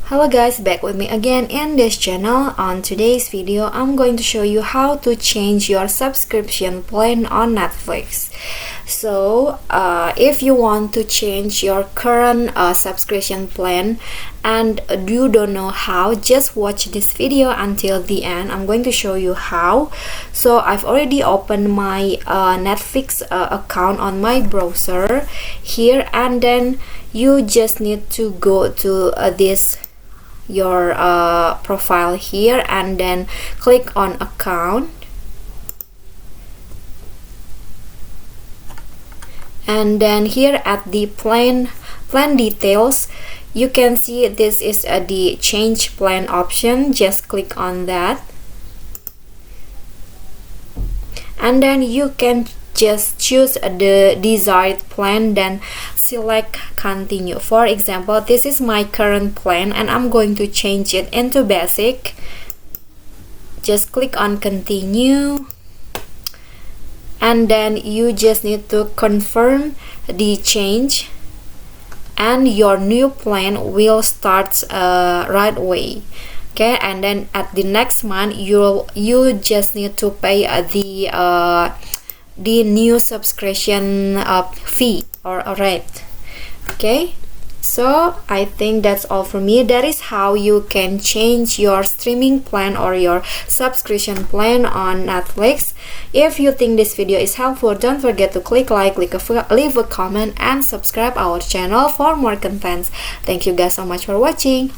Hello guys, back with me again in this channel. On today's video, I'm going to show you how to change your subscription plan on Netflix. So, if you want to change your current subscription plan and you don't know how, just watch this video until the end. I'm going to show you how. So, I've already opened my Netflix account on my browser here, and then you just need to go to your profile here and then click on account, and then here at the plan details you can see this is the change plan option. Just click on that and then you can just choose the desired plan, then select continue. For example, this is my current plan and I'm going to change it into basic. Just click on continue and then you just need to confirm the change and your new plan will start right away. Okay, and then at the next month you just need to pay the new subscription fee or rate. Okay, so I think that's all for me. That is how you can change your streaming plan or your subscription plan on Netflix. If you think this video is helpful, don't forget to leave a comment and subscribe our channel for more contents. Thank you guys so much for watching.